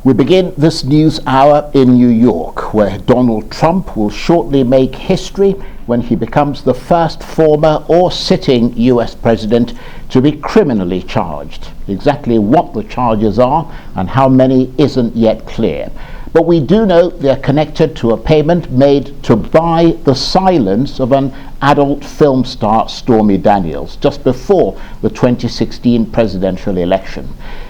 We begin this news hour in New York, where Donald Trump will shortly make history when he becomes the first former or sitting US president to be criminally charged. Exactly what the charges are and how many isn't yet clear. But we do know they're connected to a payment made to buy the silence of an adult film star, Stormy Daniels, just before the 2016 presidential election.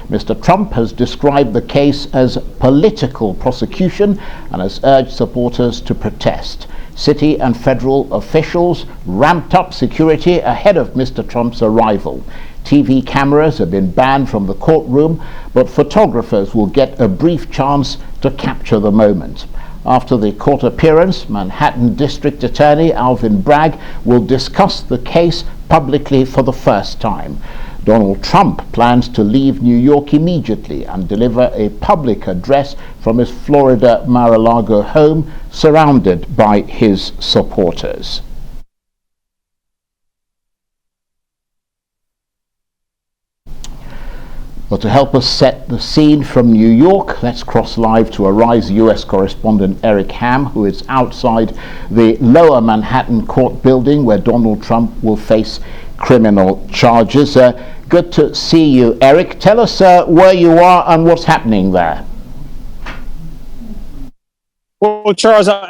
Mr. Trump has described the case as political prosecution and has urged supporters to protest. City and federal officials ramped up security ahead of Mr. Trump's arrival. TV cameras have been banned from the courtroom, but photographers will get a brief chance to capture the moment. After the court appearance, Manhattan District Attorney Alvin Bragg will discuss the case publicly for the first time. Donald Trump plans to leave New York immediately and deliver a public address from his Florida Mar-a-Lago home, surrounded by his supporters. Well, to help us set the scene from New York, let's cross live to Arise US correspondent Eric Ham, who is outside the Lower Manhattan court building where Donald Trump will face criminal charges. Good to see you, Eric. Tell us where you are and what's happening there. Well, Charles, as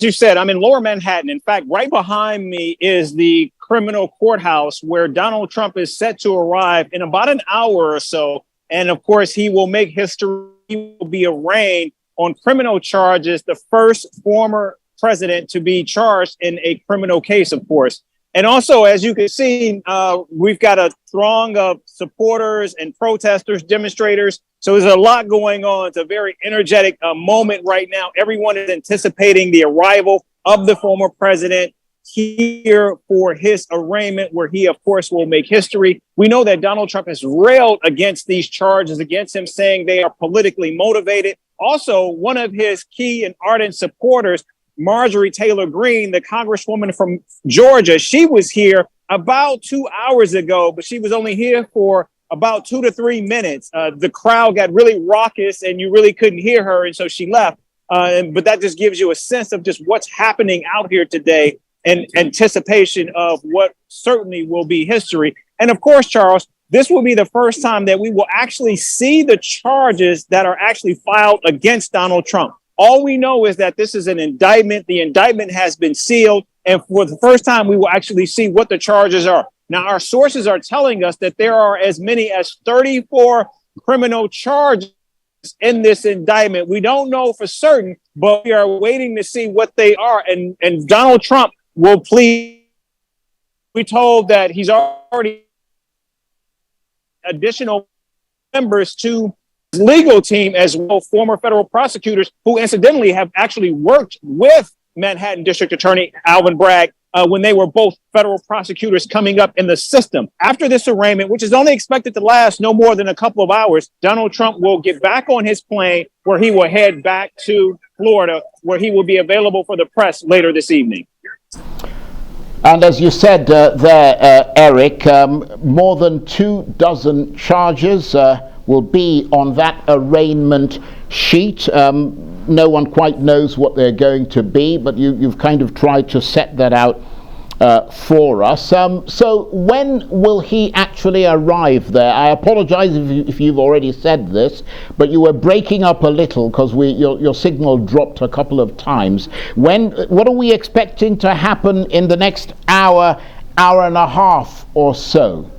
you said, I'm in Lower Manhattan. In fact, right behind me is the criminal courthouse where Donald Trump is set to arrive in about an hour or so. And of course, he will make history. He will be arraigned on criminal charges, the first former president to be charged in a criminal case, of course. And also, as you can see, we've got a throng of supporters and protesters, demonstrators. So there's a lot going on. It's a very energetic moment right now. Everyone is anticipating the arrival of the former president here for his arraignment, where he, of course, will make history. We know that Donald Trump has railed against these charges against him, saying they are politically motivated. Also, one of his key and ardent supporters, Marjorie Taylor Greene, the congresswoman from Georgia, she was here about 2 hours ago, but she was only here for about 2 to 3 minutes. The crowd got really raucous and you really couldn't hear her, and so she left. But that just gives you a sense of just what's happening out here today in anticipation of what certainly will be history. And of course, Charles, this will be the first time that we will actually see the charges that are actually filed against Donald Trump. All we know is that this is an indictment. The indictment has been sealed. And for the first time, we will actually see what the charges are. Now, our sources are telling us that there are as many as 34 criminal charges in this indictment. We don't know for certain, but we are waiting to see what they are. And Donald Trump will plead. We told that he's already additional members to his legal team, as well, former federal prosecutors who incidentally have actually worked with Manhattan District Attorney Alvin Bragg when they were both federal prosecutors coming up in the system. After this arraignment, which is only expected to last no more than a couple of hours, Donald Trump will get back on his plane, where he will head back to Florida, where he will be available for the press later this evening. And as you said there, Eric, more than 24 charges will be on that arraignment sheet. No one quite knows what they're going to be, but you've kind of tried to set that out for us. So when will he actually arrive there? I apologize if you've already said this, but you were breaking up a little because your signal dropped a couple of times. What are we expecting to happen in the next hour and a half or so?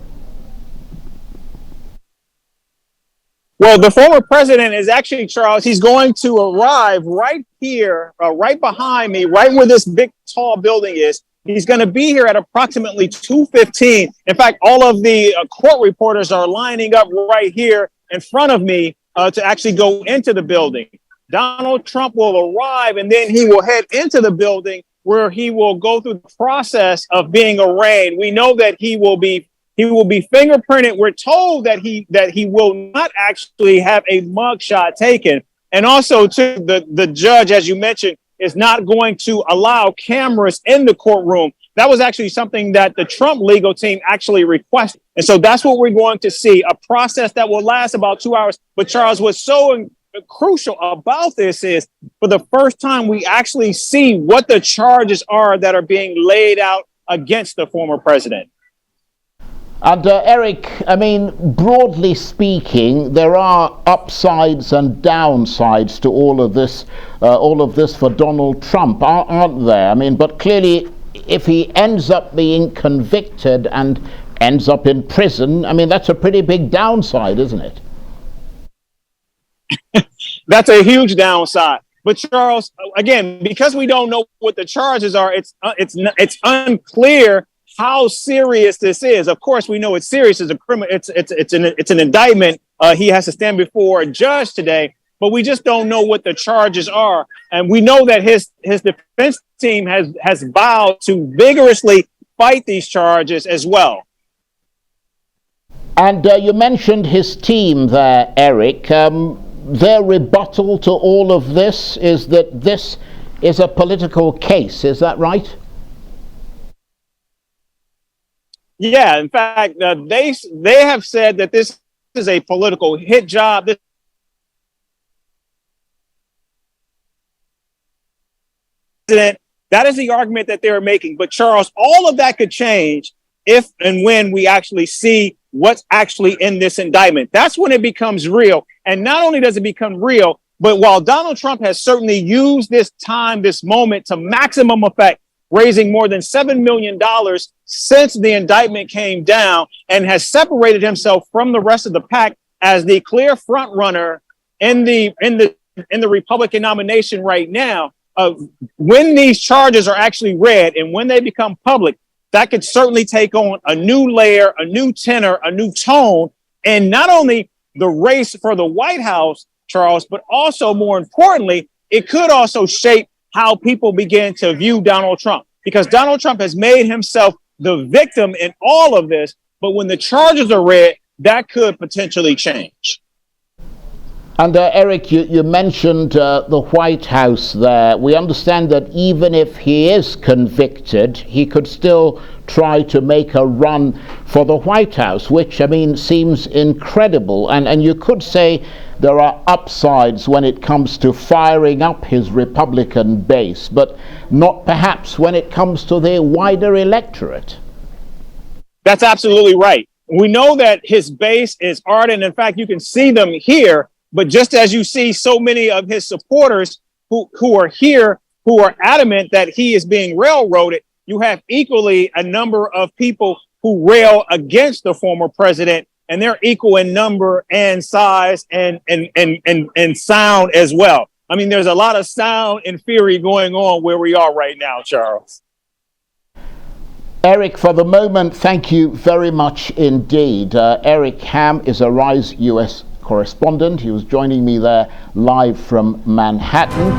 Well, the former president is actually, Charles, he's going to arrive right here, right behind me, right where this big, tall building is. He's going to be here at approximately 2:15. In fact, all of the court reporters are lining up right here in front of me to actually go into the building. Donald Trump will arrive, and then he will head into the building, where he will go through the process of being arraigned. We know that he will be fingerprinted. We're told that he will not actually have a mugshot taken. And also, too, the judge, as you mentioned, is not going to allow cameras in the courtroom. That was actually something that the Trump legal team actually requested. And so that's what we're going to see, a process that will last about 2 hours. But Charles, what's so crucial about this is, for the first time, we actually see what the charges are that are being laid out against the former president. And Eric, I mean, broadly speaking, there are upsides and downsides to all of this for Donald Trump, aren't there? I mean, but clearly, if he ends up being convicted and ends up in prison, I mean, that's a pretty big downside, isn't it? That's a huge downside. But Charles, again, because we don't know what the charges are, it's unclear how serious this is. Of course, we know it's serious. It's a criminal. It's an indictment. He has to stand before a judge today, but we just don't know what the charges are. And we know that his defense team has vowed to vigorously fight these charges as well. And you mentioned his team there, Eric. Their rebuttal to all of this is that this is a political case. Is that right? Yeah, in fact, they have said that this is a political hit job. That is the argument that they're making. But Charles, all of that could change if and when we actually see what's actually in this indictment. That's when it becomes real. And not only does it become real, but while Donald Trump has certainly used this time, this moment to maximum effect, raising more than $7 million since the indictment came down, and has separated himself from the rest of the pack as the clear front runner in the Republican nomination right now. When these charges are actually read and when they become public, that could certainly take on a new layer, a new tenor, a new tone, and not only the race for the White House, Charles, but also, more importantly, it could also shape how people begin to view Donald Trump, because Donald Trump has made himself the victim in all of this. But when the charges are read, that could potentially change. And Eric, you mentioned the White House there. We understand that even if he is convicted, he could still try to make a run for the White House, which, I mean, seems incredible. And you could say there are upsides when it comes to firing up his Republican base, but not perhaps when it comes to the wider electorate. That's absolutely right. We know that his base is ardent. In fact, you can see them here. But just as you see so many of his supporters who are here, who are adamant that he is being railroaded, you have equally a number of people who rail against the former president, and they're equal in number and size and sound as well. I mean, there's a lot of sound and fury going on where we are right now, Charles. Eric, for the moment, thank you very much indeed. Eric Ham is a RISE US correspondent. He was joining me there live from Manhattan.